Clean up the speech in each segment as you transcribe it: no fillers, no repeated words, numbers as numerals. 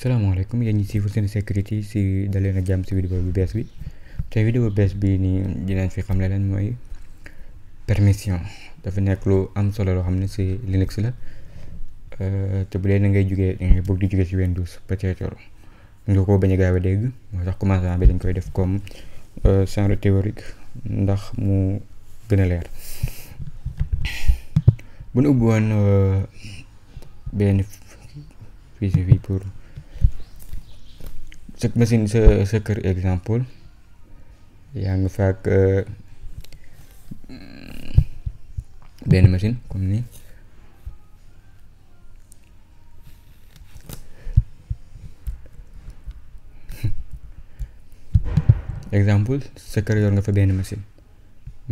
salaamaaleykum yéen ñi si seen sécurité si dalee na jàmm si vidéo bu bees bi te vidéo bees bi nii dinañ fi xam ne leen mooy permission dafa nekk lu am solo loo xam ne si Linux la te bu dee na ngay bëgg di jugee si Windows peut-être nga ko bañ a gaaw a dégg moo tax commencement bi dañ koy def comme genre théorique ndax mu gën a leer bu nu ubbi woon benn fichier fii pour sa machine sa kër exemple yaa ngi faak benn machine comme ni exemple sa kër yor nga fa benn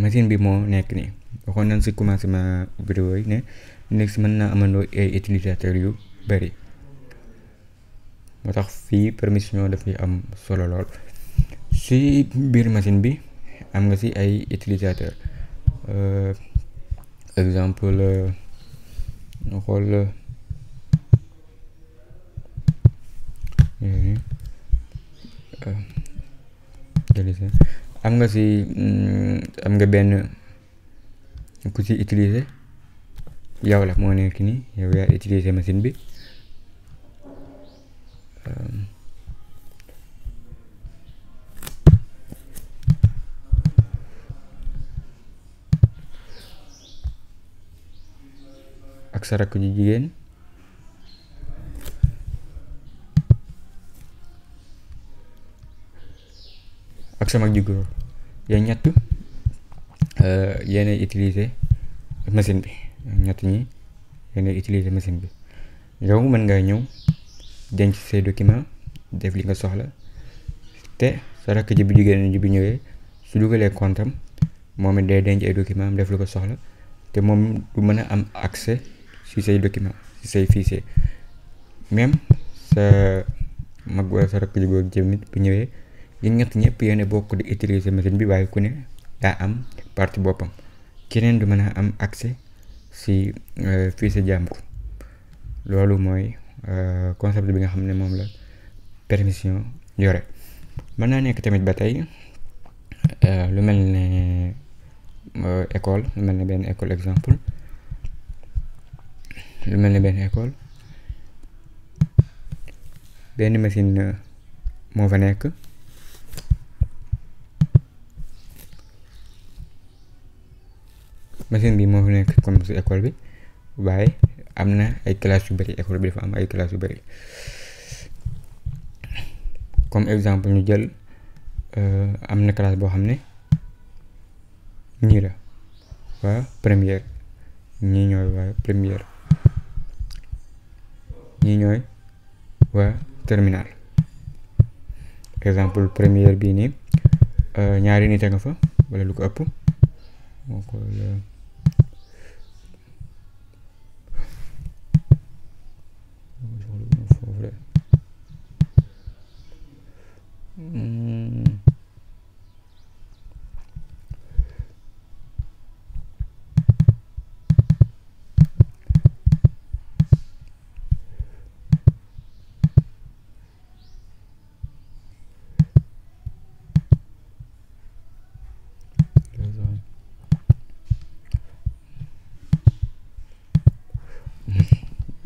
machine bi moo nekk nii waxoon nañ si commencement vidéo yi ne Linux mën naa amandoo ay utilisateurs yu bari moo tax fii permission dafay am solo lool si biir machine bi am nga si ay utilisateur exemple ñu xool am nga benn ku ci utiliser yow la moo nekk nii yow yaa utiliser machine bi ak sa rakk ju jigéen ak sa mag ju góor yéen ñett yéenay utiliser machine bi ñett ñi yéenay utiliser machine bi yow mën nga ñëw denc say document def li nga soxla te sa rakk ji bu jigéen ji bu ñëwee su dugalee compte am moom it day denc ay document am def lu ko soxla te moom du mën a am accès si say document si say fichier même sa mag wala sa rakk ji góor jëmit bu ñëwee yéen ñett ñëpp yéen bokk di utiliser machine bi waaye ku ne daa am partie boppam keneen du mën a am accès si fichier jàmbur loolu mooy concept bi nga xam ne moom la permission yore. mën naa nekk tamit ba tey lu mel ne école lu mel ne benn école exemple lu mel ne benn école benn machine moo fa nekk machine bi moo fa nekk comme si école bi waaye am na ay classes yu bari école bi dafa am ay classes yu bari comme exemple ñu jël am na classe boo xam ne ñii la waa première ñii ñooy waa première ñii ñooy waa terminal exemple première bii nii ñaari nit a nga fa wala lu ko ëpp moo ko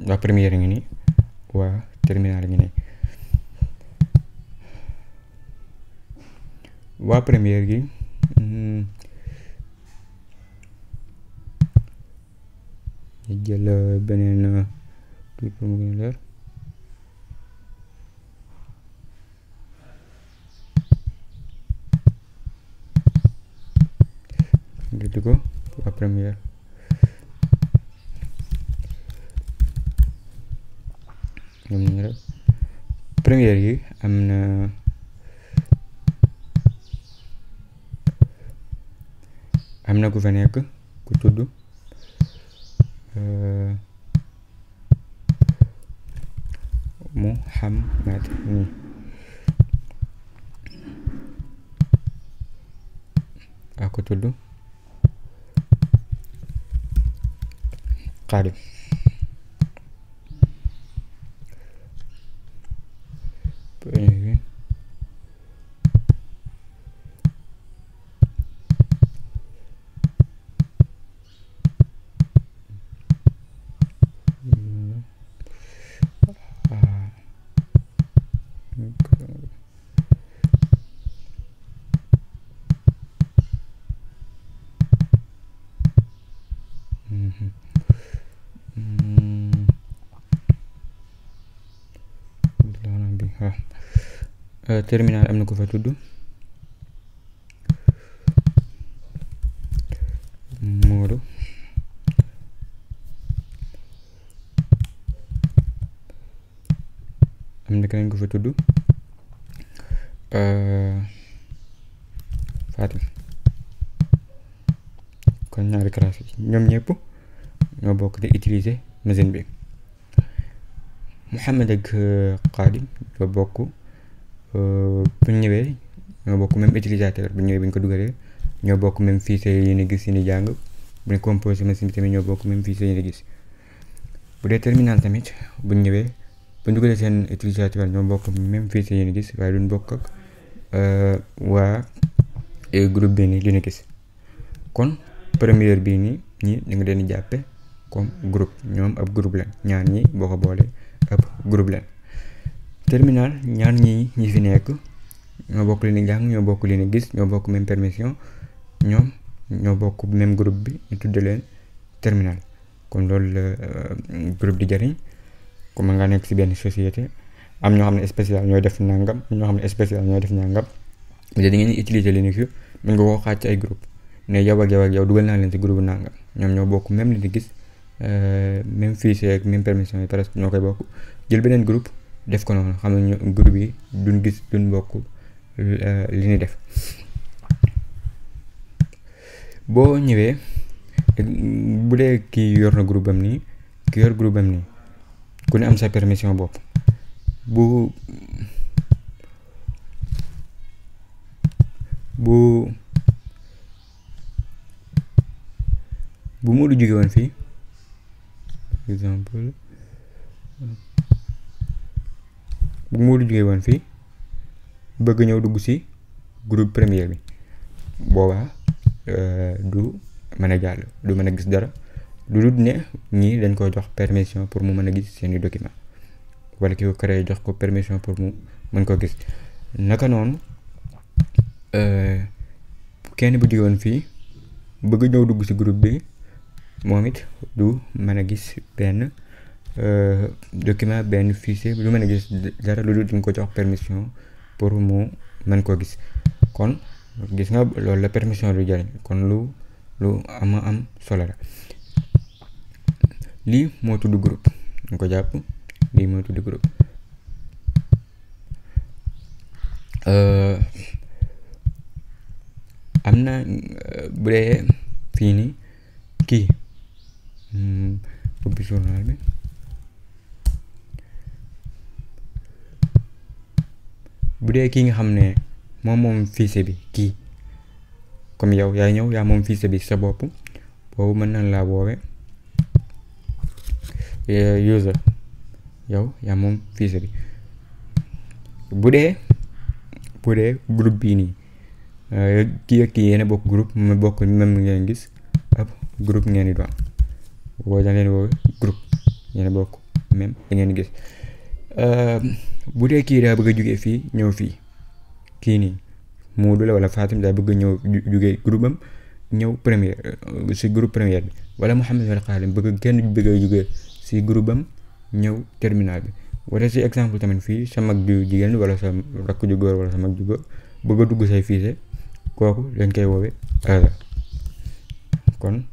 waa première ngi nii waa terminal ngi nii waa première gi ñu jël beneen kii pour mu gën a leer ngir ko waa première ñoom ñu rek première yi am na ku fa nekk ku tudd Muhammad ni ak ku tudd Xaadim premier terminal am na ko fa tudd Modou am na keneen ko fa tudd Fatim. kon ñaari classe yi ñoom ñëpp ñoo bokk di utiliser machine bi. Mouhamed ak Khadim ñoo bokk bu ñëwee ñoo bokk même utilisateur bu ñëwee bu ñu ko dugalee ñoo bokk même fichier yi ni gis yi ni jàng bu ñu composé machine bi tamit ñoo bokk même fichier yi ni gis. bu dee terminal tamit bu ñëwee bu ñu dugalee seen utilisateur ñoo bokk même fichier yi ni gis waaye duñ bokk ak waa groupe bi nii li ñu gis. kon première bii nii ñi da nga leen di jàppe comme groupe ñoom ab groupe leen ñaar ñi boo ko boolee ab groupe leen. terminal ñaar ñi fi nekk ñoo bokk li ni jàng ñoo bokk li ni gis ñoo bokk même permission ñoom ñoo bokk même groupe bi ñu tudde leen terminal. kon loolu la groupe di jariñ comme nga nekk ci benn société am ñoo xam ne spécial ñooy def nangam ñoo xam ne spécial ñooy def nangam mais da ngeen utiliser Linux yu mën nga koo xaaj ci ay groupe ne yow ak yow dugal naa leen ci groupe nangam ñoom ñoo bokk même li ni gis même fichier ak même permission yi presque ñoo koy bokk jël beneen groupe def ko noonu xam ne groupe yi duñ gis duñ bokk li ñuy def. boo ñëwee bu dee kii yor na groupe am nii ki yor groupe am nii ku ne am sa permission bopp bu Modou jóge woon fii par exemple bu Modou jóge woon fii bëgg ñëw dugg ci groupe premier bi boobaa du mën a jàll du mën a gis dara lu dul ne ñii dañ ko jox permission pour mu mën a gis seeni document wala ki ko créé jox ko permission pour mu mën ko gis. naka noonu kenn bu jóge woon fii bëgg ñëw dugg ci groupe bi moom it du mën a gis benn document benn fichier du mën a gis dara lu dul duñ ko jox permission pour mu mën koo gis. kon gis nga loolu la permission du jariñ kon lu am solo la. lii moo tudd groupe ñu ko jàpp lii moo tudd groupe. am na bu dee fii nii kii ubbi journal bi bu dee kii nga xam ne moom fichier bi kii comme yow yaay ñëw yaa moom fichier bi sa bopp boobu mën nañ laa woowe user yow yaa moom fichier bi. bu dee groupe bii nii kii ak kii yéen a bokk groupe mu bokk même ngeen gis ab groupe ngeen di doon boo da leen woowe groupe yéen a bokk même da ngeen gis. bu dee kii daa bëgg a jógee fii ñëw fii kii nii Modou la wala Fatim daa bëgg a ñëw jógee groupe am ñëw premier ci groupe première bi wala Mouhamed wala Khadim bëgg a jógee ci groupe am ñëw terminal bi. wala ci exemple tamit fii sa mag ju jigéen wala sa rakk ju góor wala sa mag ju góor bëgg a dugg say fichier kooku dañ koy woowe user. kon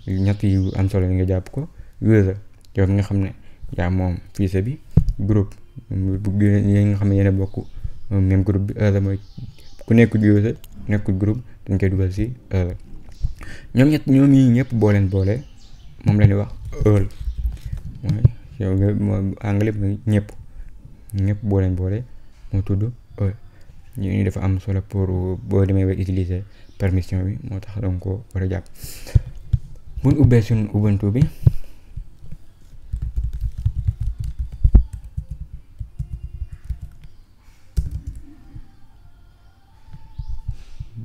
ñett yu am solo nga jàpp ko. user yow nga xam ne yaa moom fichier bi. groupe yi nga xam ne yéen a bokk même groupe bi. user mooy ku nekkul user nekkul groupe dañ koy dugal ci user. ñoom yi ñëpp boo leen boole moom la ñuy wax all mooy yow nga anglais bi ñëpp boo leen boole moo tudd all. ñu dafa am solo pour boo demee ba utiliser permission bi moo tax danga ko war a jàpp. buñ ubbee suñ Ubuntu bi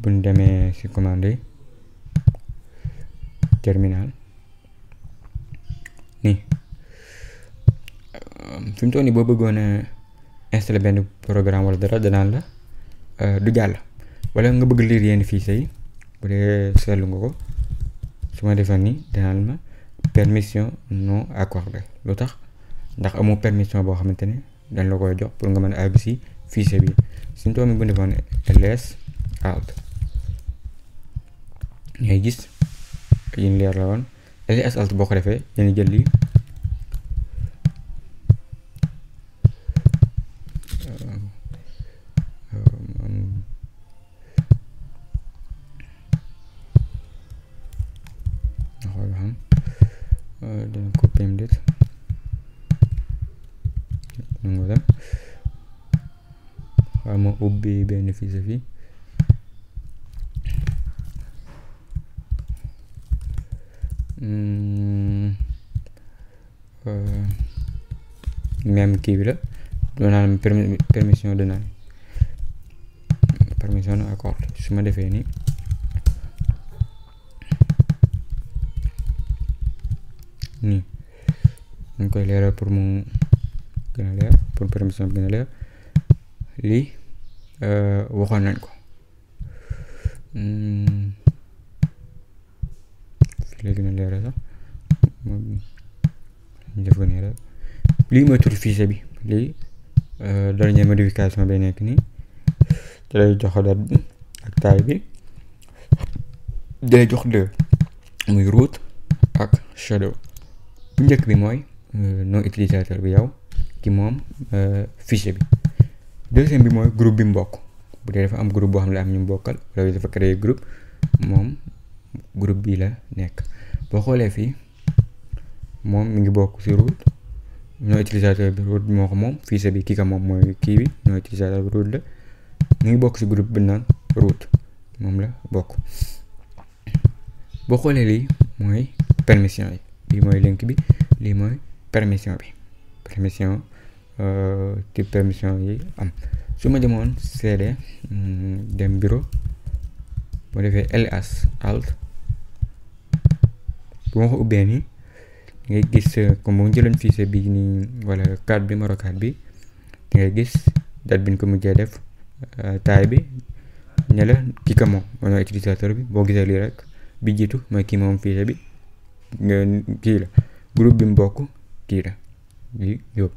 buñ demee ci commande terminal nii fi mu toll nii boo bëggoon a installer benn programme wala dara danaan la du jàll, wala nga bëgg lire yenn fichiers yi bu dee seetlu nga ko su ma defee nii danaan ma permission non accordée. lu tax? ndax amoo permission boo xamante ne dañ la koy jox pour nga mën a àgg ci fichier bi. suñu tool mi bu defoon ls alt ngay gis yin leer la woon. ls alt boo ko defee dañuy jël lii xool xam dina copier am déet nga dem xaw ma ubbi benn fichier fii même kii bi la doonaan permission de naan permission non accordée. su ma defee nii ñu koy leeral pour mu gën a leer, pour permission bi gën a leer. lii waxoon nañ ko fii la gën a leeral sax ñu def ko nii rek. lii mooy tur fichier bi. lii dernière modification bay nekk nii da lay jox date bi ak taille bi, da lay jox deux muy root ak shadow. bu njëkk bi mooy nom utilisateur bi yow ki moom fichier bi. deuxième bi mooy groupe bi mu bokk, bu dee dafa am groupe boo xam ne am ñu bokkal wala dafa créer groupe, moom groupe bii la nekk. boo xoolee fii moom mi ngi bokk ci root. nom utilisateur bi root moo ko moom, fichier bi kii ka moom mooy kii bi nom utilisateur bi root la. mi ngi bokk ci groupe bi naan root, moom la bokk. boo xoolee lii mooy permission yi, lii mooy link bi, lii mooy permission bi. permission type permission yi am. su ma demoon cd dem bureau boo defee ls alt bu ma ko ubbee nii ngay gis comme bu jëloon fichier bi nii wala carte bi numéro 4 bi ngay gis date bi ñu ko mujjee def, taille bi ne la kii ka moom mooy utilisateur bi. boo gisee lii rek bi jiitu mooy kii moom fichier bi, kii la groupe bi mu bokk kii la bi yóbbu.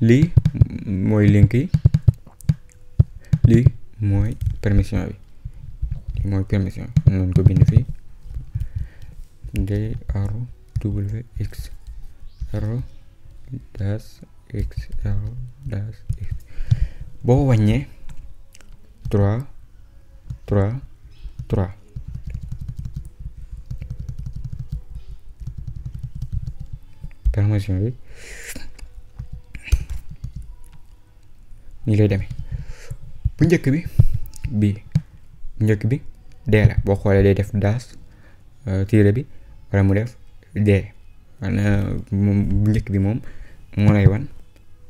lii mooy link yi, lii mooy permission bi, lii mooy permission bi. nañ ko bind fii drwx -x -x. boo wàññee 3 3 3 permission bi nii lay demee. bu njëkk bi bu njëkk bi d la. boo xoolee day def daas tiire bi wala mu def d. bu njëkk bi moom moo lay wan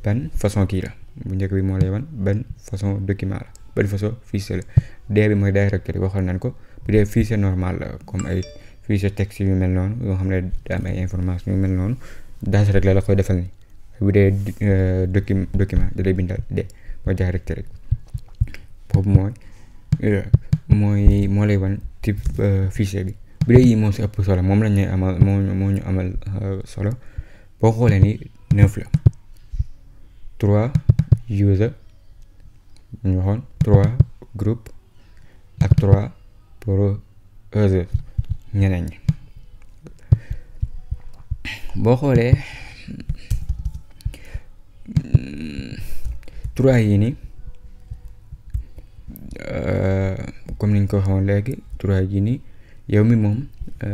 ban façon kii la. bu njëkk bi moo lay wan ban façon document la, ban façon fichier la. d bi mooy directory, waxoon nañ ko. bu dee fichier normal la comme ay fichier texte yu mel noonu yoo xam ne da am ay information yu mel noonu, daas rek la koy defal ni. bu dee document da lay bindal d mooy directory. boobu moo lay wan type fichier bi. bu dee yii moo si ëpp solo, moom lañ ñuy amal moo ñu amal solo. boo xoolee ni 9 la. 3 user ñu waxoon, 3 groupe ak 3 browser ñeneen ñi. boo xoolee 3 yi nii comme niñ ko waxoon léegi, 3 yi nii yow mi moom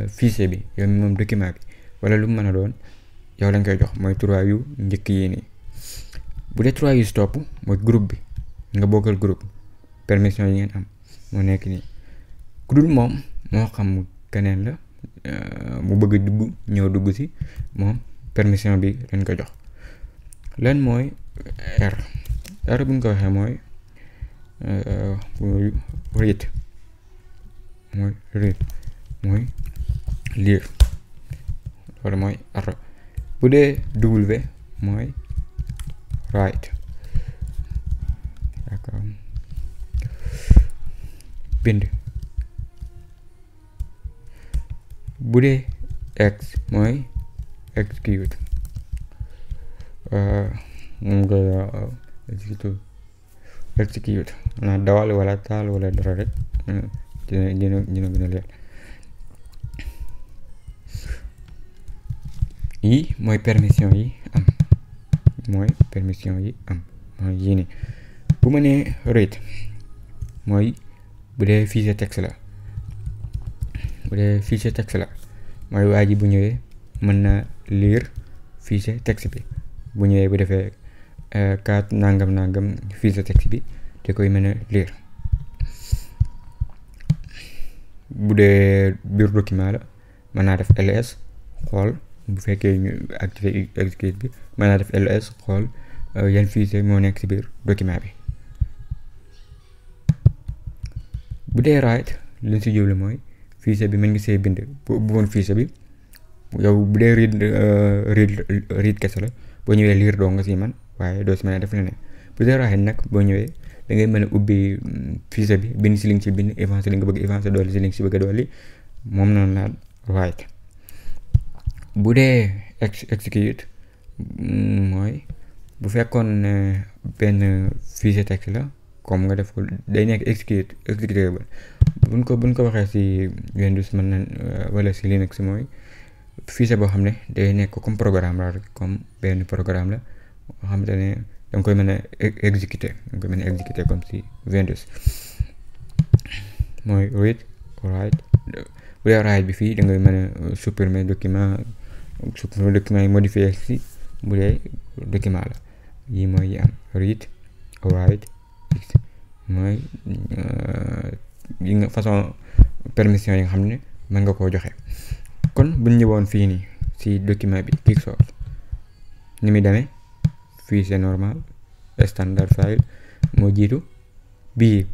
fichier bi, yow mi moom document bi wala lu mu mën a doon yow lañ koy jox. mooy 3 yu njëkk yi nii. bu dee 3 yu si topp mooy groupe bi nga bokkal groupe, permission yi ngeen am moo nekk nii. ku dul moom moo xam keneen la mu bëgg dugg ñëw dugg si, moom permission bi lañ ko jox. lan mooy R bu ñu ko waxee mooy read mooy read mooy lire, loolu mooy R. bu dee W mooy write, bind. bu dee X mooy execute, execute maanaam dawal wala taal wala dara rek dina gën a leer. yi mooy permission yi am, mooy yii nii. bu ma nee read mooy bu dee fichier texte la, mooy waa ji bu ñëwee mën na lire fichier texte bi. bu ñëwee bu defee 4 nangam fichier texte bi da koy mën a lire. bu dee biir document la mën naa def ls xool, bu fekkee ñu activer execute bi mën naa def ls xool yan fichier moo nekk ci biir document bi. bu dee write li ñu ci jublu mooy fichier bi mën nga see bind. bu woon fichier bi yow bu dee read kese la, boo ñëwee lire doo nga si man, waaye doo si mën a def leneen. bu dee write nag boo ñëwee da ngay mën a ubbi fichier bi bind si li nga ci bind, évancé li nga bëgg évancé, dolli si li nga ci bëgg a dolli, moom noonu la write. bu dee execute mooy bu fekkoon benn fichier texte la comme nga def ko day nekk executable. buñ ko waxee si Windows mën na wala si Linux mooy fichier boo xam ne day nekk comme programme la rek, comme benn programme la boo xamante ne danga koy mën a exécuter comme si Windows. mooy read write. bu dee write bi fii da ngay mën a supprimer document yi modifier si bu dee document la. yi mooy yi am read write mooy yi nga façon permission yi nga xam ne mën nga koo joxe. kon buñ ñëwoon fii nii si document bi quick source ni muy demee fii c'est normal standard file moo jiitu, bii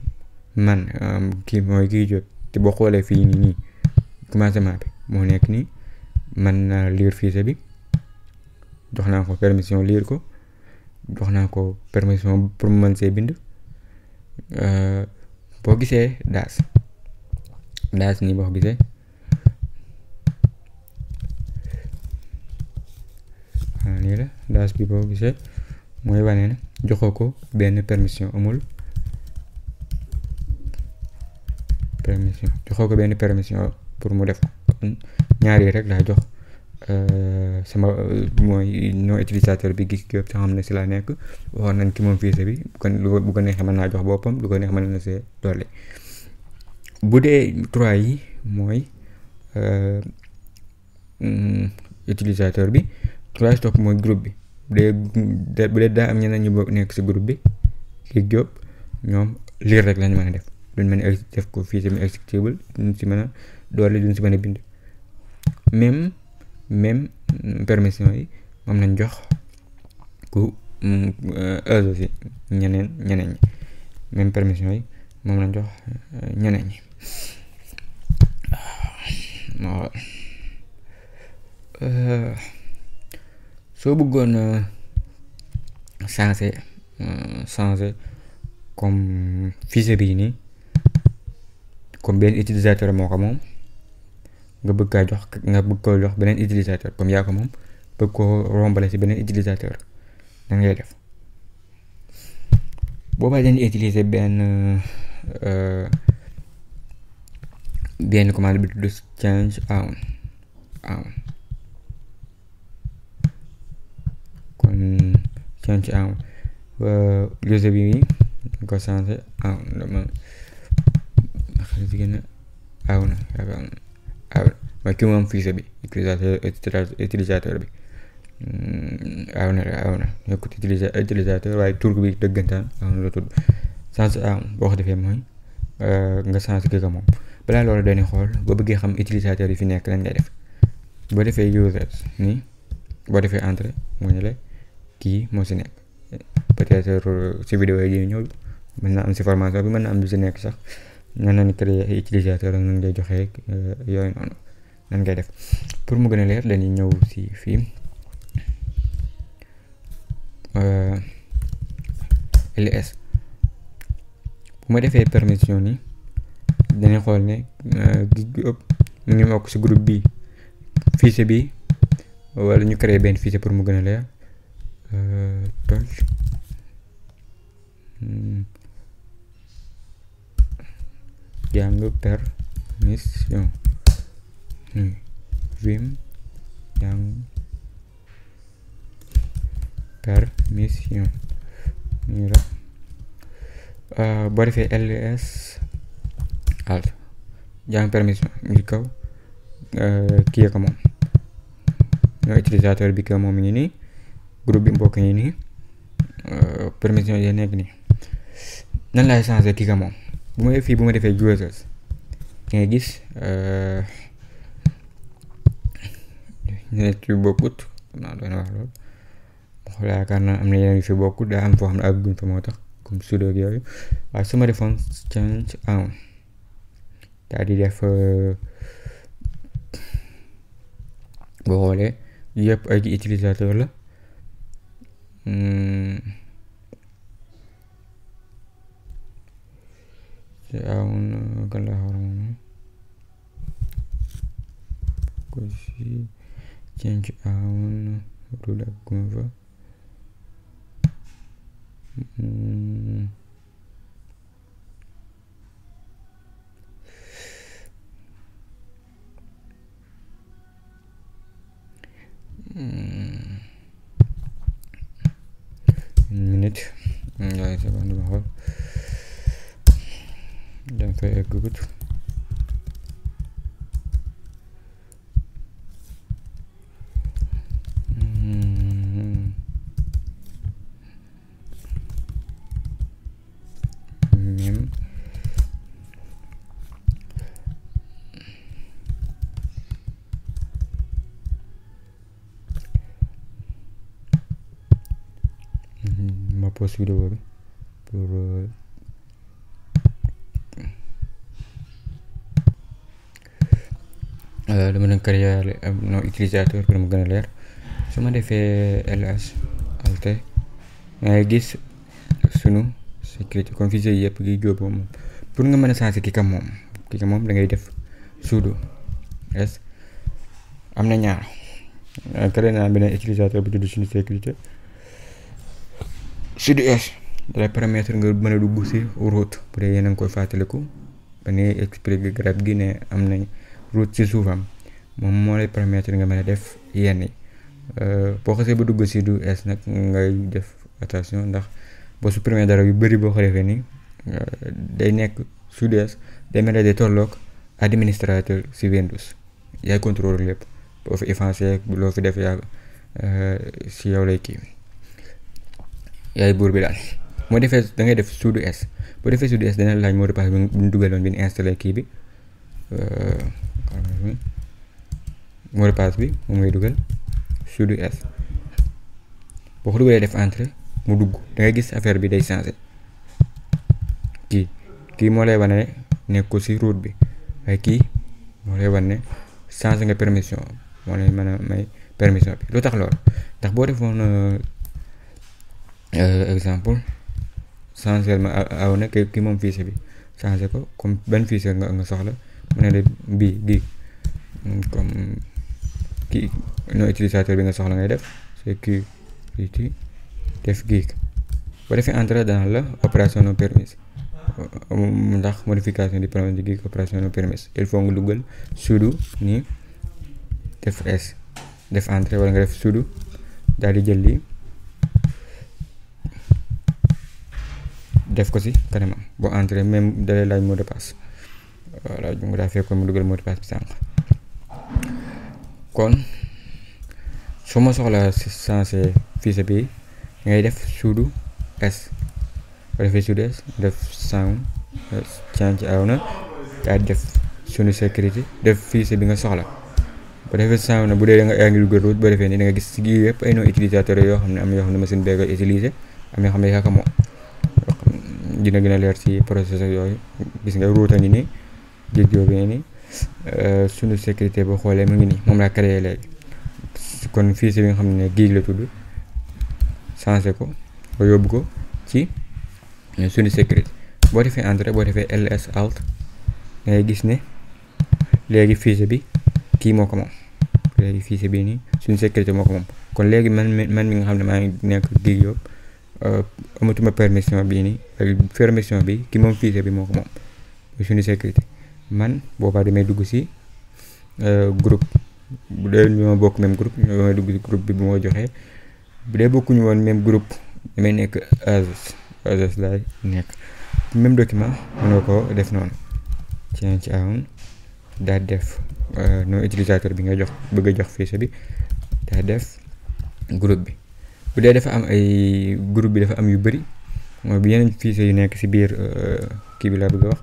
man kii mooy kii jot te boo xoolee fii nii commencement bi moo nekk nii. man naa lire fichier bi, jox naa ko permission lire ko, jox naa ko permission pour mu mën see bind. boo gisee daas nii boo gisee nii la daas bi boo gisee mooy wane ne joxoo ko benn permission, amul permission, joxoo ko benn permission pour mu def kon ñaar yi rek laa jox sama mooy non utilisateur bi gis yëpp te xam ne si laa nekk. waxoon nañ ki moom fichier bi bu ko neexee mën naa jox boppam, lu ko neex mën na see dolli. bu dee 3 yi mooy utilisateur bi, 3 stop mooy groupe bi. bu dee daa am ñeneen ñu nekk si groupe bi kii Diop, ñoom lire rek lañu mën a def, duñ mën a def ko fichier bi exécutable, duñ si mën a dolli, duñ si mën a bind. même permission yi moom lañ jox ku aussi ñeneen ñi. même permission yi moom lañ jox ñeneen ñi. soo bëggoon changer comme fichier bii nii, comme benn utilisateur moo ko moom, nga bëgg koo jox beneen utilisateur comme yaa ko moom, bëgg koo rombale si beneen utilisateur, da ngay def boobaa dañuy utiliser benn commande bi tudd change own. kon change own user bi ko changer own dama xel si gën a aw na mooy ki moom fichier bi utilisateur bi aw na nekkut utilisateur waaye tur bi dëggantaan aw na la tudd. change own boo ko defee mooy nga changer ki ko moom. balaa loolu dañuy xool boo bëggee xam utilisateur yi fi nekk lan ngay def. boo defee users nii, boo defee entrée moo ne la kii moo si nekk. peut-être si vidéo yi ñëw mën na am si formation bi, mën na am du si nekk sax, nan lañ créer ay utilisateur nan ngay joxe yooyu noonu nan ngay def. pour mu gën a leer dañuy ñëw si fii ls bu ma defee permission ni dañuy xool ne gis gu ëpp mu ngi bokk si groupe bi fichier bi wala ñu créer benn fichier pour mu gën a leer toj jàng permission vim jàng permission nii la boo defee ls alt jàng permission ngi kaw kii ko moom ñoo utilisateur bi ko moom ngi nii groupe bi mbokk ngi nii permission yi nekk nii nan laay changer kii ko moom bu ma defee users ngay gis nekk yu bokkut naa doon wax loolu xool yaakaar naa am na yeneen yu fi bokkut daa am foo xam ne ak guñ fa moo tax comme sudo ak yooyu waaye su ma defoon change on daal di def boo xoolee yëpp ay utilisateur la awn kan la xaram ko si change awn ruda gunva minute ngay seconde ma xool dañ fay eggut même ma pause vidéo bi pour dama doon créer no utilisateur pour mu gën a leer su ma defee ls alt ngay gis sunu sécurité comme fichier yëpp gi jóobo moom pour nga mën a changer ki ka moom da ngay def sudo s am na ñaar créé naa beneen utilisateur bu tudd suñu sécurité sudo s dalay permettre nga mën a dugg si route bu dee yéen a ngi koy fàttaliku ba ne expliqué garab gi ne am nañ route ci suufam moom moo lay permettre nga mën a def yenn yi boo xasee ba dugg si du s nag ngay def attention ndax boo supprimer dara yu bëri boo ko defee nii day nekk sudo s day mel ne day tolloog administrateur si Windows yaay contrôle lépp boo fi effacé loo fi def yaa si yow lay kii yaay buur bi daal moo defee da ngay def sudo s boo defee sudo s dana laaj mot de passe bi ñu dugaloon bi ñu installé kii bi mot de passe bi moom ngay dugal sudo s boo ko dugalee def entrée mu dugg da ngay gis affaire bi day changé kii moo lay wane nekk ko si route bi waaye kii moo lay wane changé nga permission moo lay mën a may permission bi lu tax loolu ndax boo defoon exemple changé ma aw na ki moom fichier bi changé ko comme benn fichier nga soxla mu ne la bii comme kii no utilisateur bi nga soxla ngay def sécurité def geek boo defee entrée dans la opération non permise ndax modification du paramètre de geek opération non permise il faut nga dugal sudo nii def s def entrée wala nga def sudo daal di jël lii def ko si kanamam boo entrée même dalay laaj mot de passe voilà mu daa fekkoon mu dugal mot de passe bi sànq kon su ma soxla si sensé fichier bi ngay def sudo s boo defee sudo s def sound change aw na daal def sunu sécurité def fichier bi nga soxla boo defee sound na bu dee da nga yaa ngi dugal route boo defee nii da nga gis si gii yëpp ay no utilisateur yoo xam ne am yoo xam ne machine bee koy utiliser am yoo xam ne yaa ko moom dina gën a leer ci process ak yooyu. Gis nga route a ngi nii Gigyo bi nii suñu sécurité boo xoolee mu ngi nii moom laa créé léegi. Kon fichier bi nga xam ne gig la tudd changé ko ba yóbbu ko ci suñu sécurité. boo defee entrée boo defee ls alt ngay gis ne léegi fichier bi kii moo ko moom. léegi fichier bi nii suñu sécurité moo ko moom. kon léegi man mi nga xam ne maa ngi nekk Gigyo amatuma permission bii nii permission bi ki moom fichier bi moo ko moom suñu sécurité. man boobaa damay dugg ci groupe bu dee ñoo bokk même groupe ñoo dugg ci groupe bi bu ma joxee. bu dee bokkuñu woon même groupe damay nekk agence laay nekk même document mën nga ko def noonu change awn daal def no utilisateur bi nga jox bëgg a jox fichier bi daal def groupe bi. bu dee dafa am ay groupe bi dafa am yu bëri mooy bu yeneen fichier yu nekk ci biir kii bi laa bëgg a wax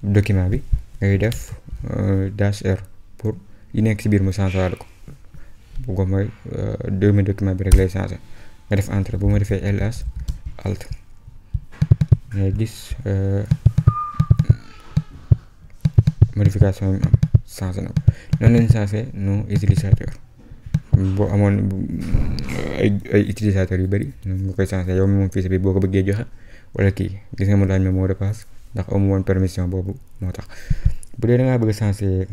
document bi ngay def -r pour yi nekk ci biir mu changé waale ko. bu ko mooy deuxième document bi rek lay changé nga def entrée. bu ma defee ls alt ngay gis modification yi am changé na ko. noonu lañ changé no utilisateur. boo amoon ay utilisateurs yu bëri noonu nga koy changé yow mi moom fichier bi boo ko bëggee joxe wala kii gis nga mu laaj ma mot de passe ndax amu woon permission boobu moo tax. bu dee da ngaa bëgg a changé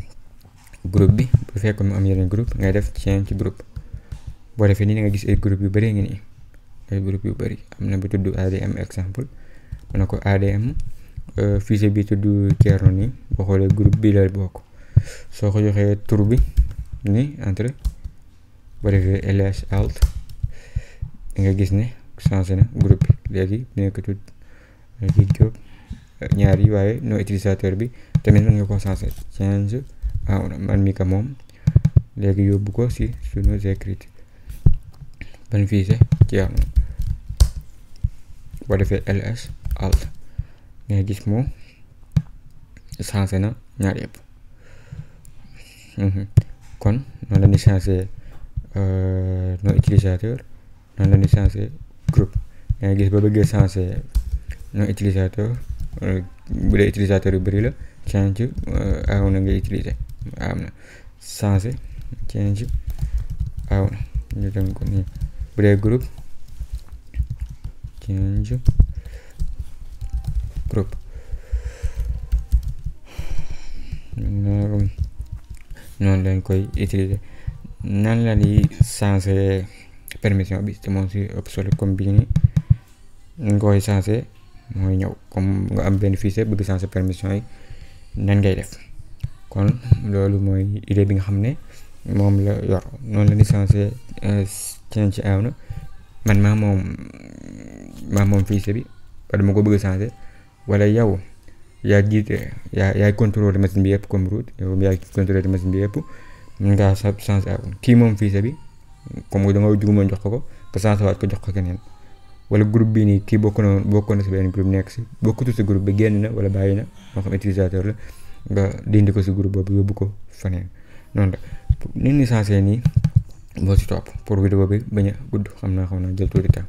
groupe bi bu fekk mu am yeneen groupe ngay def change groupe. boo defee nii da nga gis ay groupe yu bëree ngi nii ay groupe yu bëri am na bu tudd ADM exemple mën na ko ADM fichier bi tudd Thierno nii boo xoolee groupe bi la bokk. soo ko joxee tur bi ni entre boo defee ls alt nga gis ne changé na groupe bi léegi nekk tudd Gigyo ñaar yi waaye no utilisateur bi tamit mën nga ko changé change man mi ka moom léegi yóbbu ko ci sunu sécurité ban fichier ci am. boo defee ls alt ngay gis moom changé na ñaar yëpp. kon noonu la ñuy changé no utilisateur noonu la ñuy changé groupe. ngay gis ba bëggee changé no utilisateur bu dee utilisateur yu bëri la change aw na ngay utiliser am na changé change aw na ñu dem ko nii. bu dee groupe change groupe noonu lañ koy utiliser. nan la ñuy changé permission bi te moom si ëpp solo comme bii nii nga koy changé mooy ñëw comme nga am benn fichier bëgg changé permission yi nan ngay def. kon loolu mooy idée bi nga xam ne moom la yor. noonu la ñuy changé change aw na man maa moom fichier bi wala dama ko bëgg changé wala yow yaa jiite yaay contrôler machine bi yëpp comme root yow yaay contrôler machine bi yëpp mën ngaa changé aw kii moom fichier bi comme da nga jugumoon jox ko nga changé waat ko jox ko keneen. wala groupe bii nii kii bokkoon na si benn groupe nekk si bokkatu si groupe bi génn na wala bàyyi na moo xam utilisateur la nga dindi ko si groupe boobu yóbbu ko faneen. noonu la nit ñi changé nii boo si topp pour vidéo bi bañ a gudd xam naa jël tuuti temps.